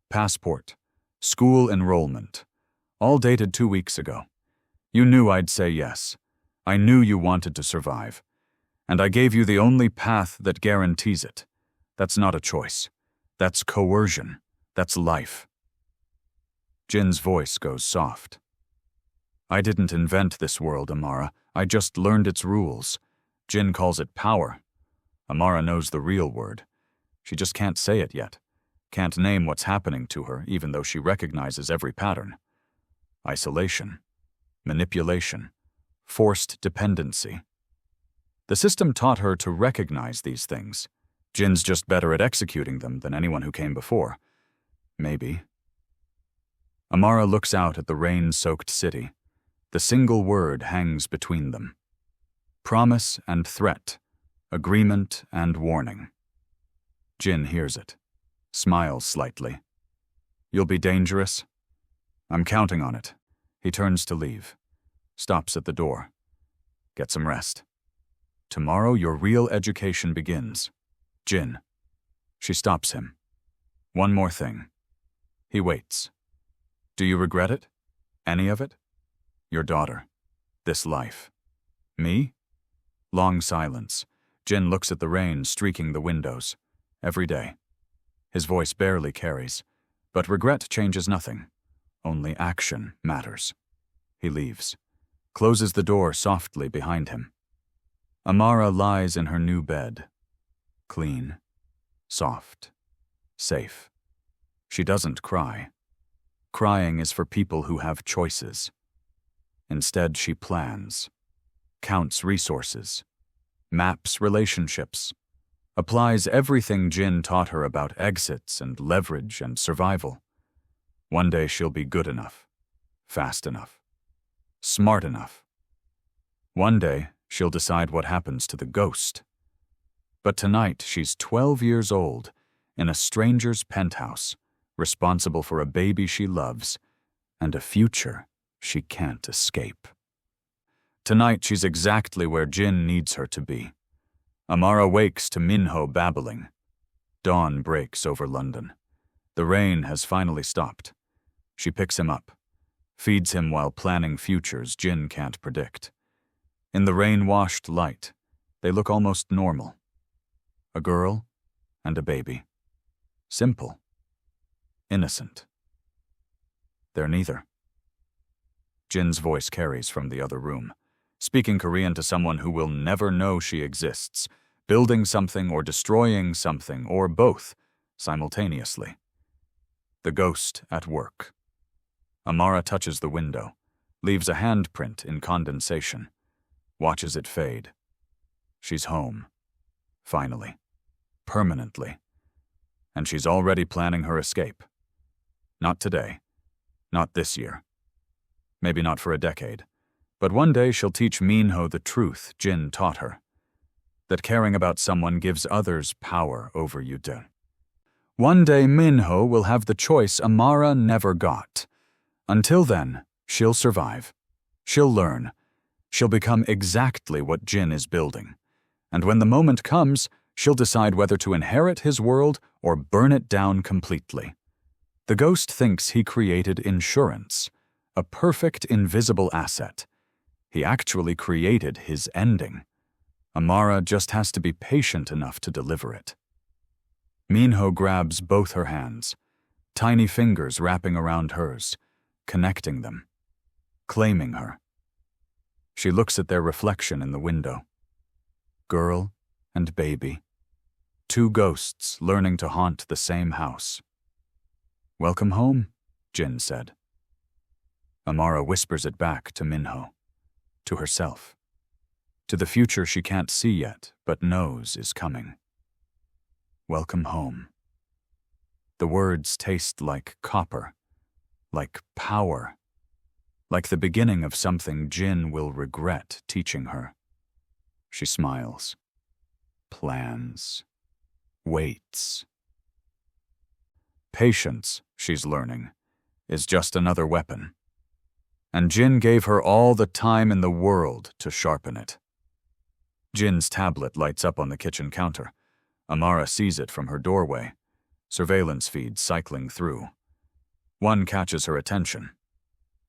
passport, school enrollment, all dated 2 weeks ago. You knew I'd say yes. I knew you wanted to survive. And I gave you the only path that guarantees it. That's not a choice. That's coercion. That's life. Jin's voice goes soft. I didn't invent this world, Amara. I just learned its rules. Jin calls it power. Amara knows the real word. She just can't say it yet. Can't name what's happening to her, even though she recognizes every pattern. Isolation. Manipulation. Forced dependency. The system taught her to recognize these things. Jin's just better at executing them than anyone who came before. Maybe. Amara looks out at the rain-soaked city. The single word hangs between them. Promise and threat. Agreement and warning. Jin hears it. Smiles slightly. You'll be dangerous? I'm counting on it. He turns to leave. Stops at the door. Get some rest. Tomorrow your real education begins. Jin. She stops him. One more thing. He waits. Do you regret it? Any of it? Your daughter. This life. Me? Long silence. Jin looks at the rain streaking the windows. Every day. His voice barely carries. But regret changes nothing. Only action matters. He leaves. Closes the door softly behind him. Amara lies in her new bed. Clean. Soft. Safe. She doesn't cry. Crying is for people who have choices. Instead, she plans. counts resources, maps relationships, applies everything Jin taught her about exits and leverage and survival. One day she'll be good enough, fast enough, smart enough. One day she'll decide what happens to the ghost. But tonight she's 12 years old, in a stranger's penthouse, responsible for a baby she loves and a future she can't escape. Tonight she's exactly where Jin needs her to be. Amara wakes to Minho babbling. Dawn breaks over London. The rain has finally stopped. She picks him up, feeds him while planning futures Jin can't predict. In the rain-washed light, they look almost normal. A girl and a baby. Simple. Innocent. They're neither. Jin's voice carries from the other room, speaking Korean to someone who will never know she exists, building something or destroying something, or both, simultaneously. The ghost at work. Amara touches the window, leaves a handprint in condensation, watches it fade. She's home. Finally. Permanently. And she's already planning her escape. Not today. Not this year. Maybe not for a decade. But one day she'll teach Minho the truth Jin taught her. That caring about someone gives others power over you. One day Minho will have the choice Amara never got. Until then, she'll survive. She'll learn. She'll become exactly what Jin is building. And when the moment comes, she'll decide whether to inherit his world or burn it down completely. The ghost thinks he created insurance, a perfect invisible asset. He actually created his ending. Amara just has to be patient enough to deliver it. Minho grabs both her hands, tiny fingers wrapping around hers, connecting them, claiming her. She looks at their reflection in the window. Girl and baby. Two ghosts learning to haunt the same house. "Welcome home," Jin said. Amara whispers it back to Minho, to herself, to the future she can't see yet but knows is coming. Welcome home. The words taste like copper, like power, like the beginning of something Jin will regret teaching her. She smiles, plans, waits. Patience, she's learning, is just another weapon. And Jin gave her all the time in the world to sharpen it. Jin's tablet lights up on the kitchen counter. Amara sees it from her doorway, surveillance feeds cycling through. One catches her attention.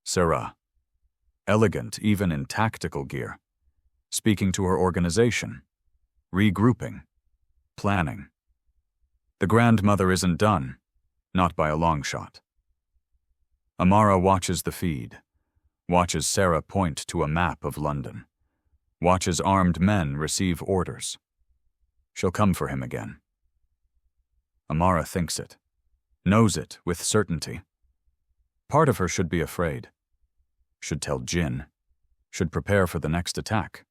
Sarah. Elegant even in tactical gear. Speaking to her organization. Regrouping. Planning. The grandmother isn't done, not by a long shot. Amara watches the feed, watches Sarah point to a map of London, watches armed men receive orders. She'll come for him again. Amara thinks it, knows it with certainty. Part of her should be afraid, should tell Jin, should prepare for the next attack.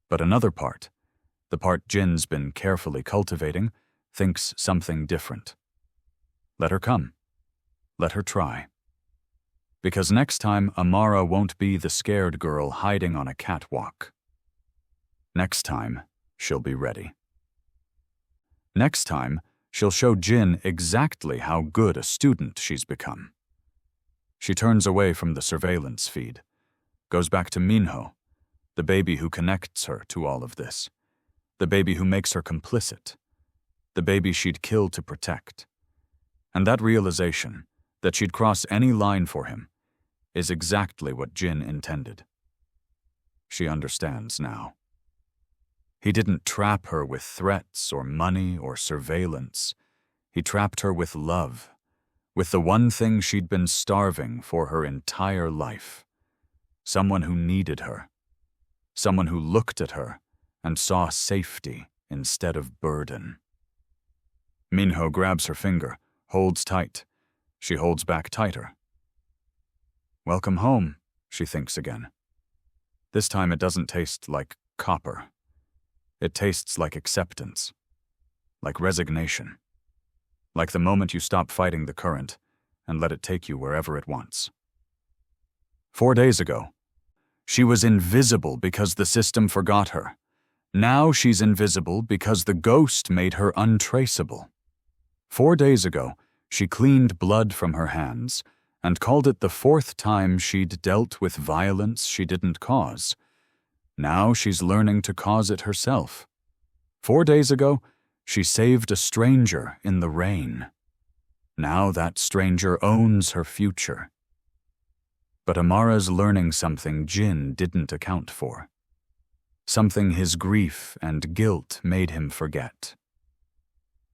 But another part, the part Jin's been carefully cultivating, thinks something different. Let her come. Let her try. Because next time Amara won't be the scared girl hiding on a catwalk. Next time, she'll be ready. Next time, she'll show Jin exactly how good a student she's become. She turns away from the surveillance feed, goes back to Minho, the baby who connects her to all of this, the baby who makes her complicit, the baby she'd kill to protect. And that realization, that she'd cross any line for him, is exactly what Jin intended. She understands now. He didn't trap her with threats or money or surveillance. He trapped her with love, with the one thing she'd been starving for her entire life. Someone who needed her. Someone who looked at her and saw safety instead of burden. Minho grabs her finger, holds tight. She holds back tighter. Welcome home, she thinks again. This time it doesn't taste like copper. It tastes like acceptance, like resignation, like the moment you stop fighting the current and let it take you wherever it wants. 4 days ago, she was invisible because the system forgot her. Now she's invisible because the ghost made her untraceable. 4 days ago, she cleaned blood from her hands and called it the 4th time she'd dealt with violence she didn't cause. Now she's learning to cause it herself. 4 days ago, she saved a stranger in the rain. Now that stranger owns her future. But Amara's learning something Jin didn't account for. Something his grief and guilt made him forget.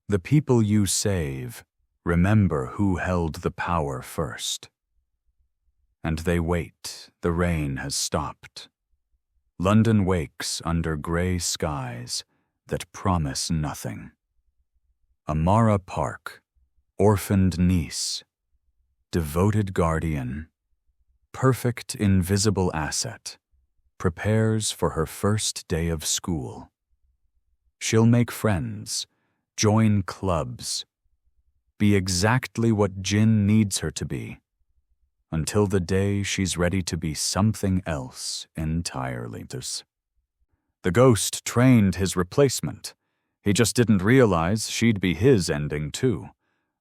The people you save remember who held the power first. And they wait. The rain has stopped. London wakes under gray skies that promise nothing. Amara Park, orphaned niece, devoted guardian, perfect invisible asset, prepares for her first day of school. She'll make friends, join clubs, be exactly what Jin needs her to be, until the day she's ready to be something else entirely. The ghost trained his replacement. He just didn't realize she'd be his ending too.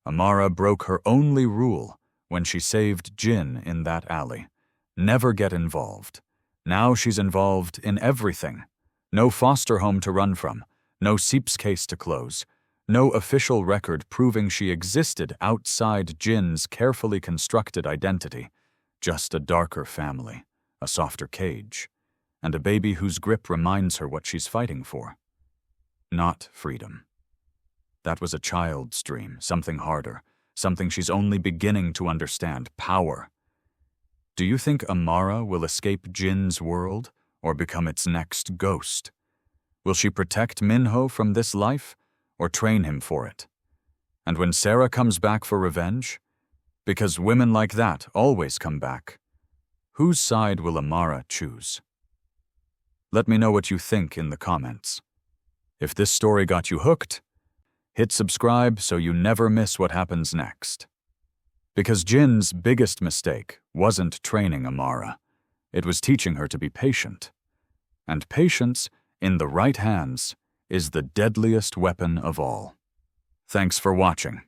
Amara broke her only rule when she saved Jin in that alley. Never get involved. Now she's involved in everything. No foster home to run from, no Seeps case to close, no official record proving she existed outside Jin's carefully constructed identity. Just a darker family, a softer cage, and a baby whose grip reminds her what she's fighting for. Not freedom. That was a child's dream, something harder, something she's only beginning to understand, power. Do you think Amara will escape Jin's world or become its next ghost? Will she protect Minho from this life or train him for it? And when Sarah comes back for revenge? Because women like that always come back. Whose side will Amara choose? Let me know what you think in the comments. If this story got you hooked, hit subscribe so you never miss what happens next. Because Jin's biggest mistake wasn't training Amara. It was teaching her to be patient. And patience, in the right hands, is the deadliest weapon of all. Thanks for watching.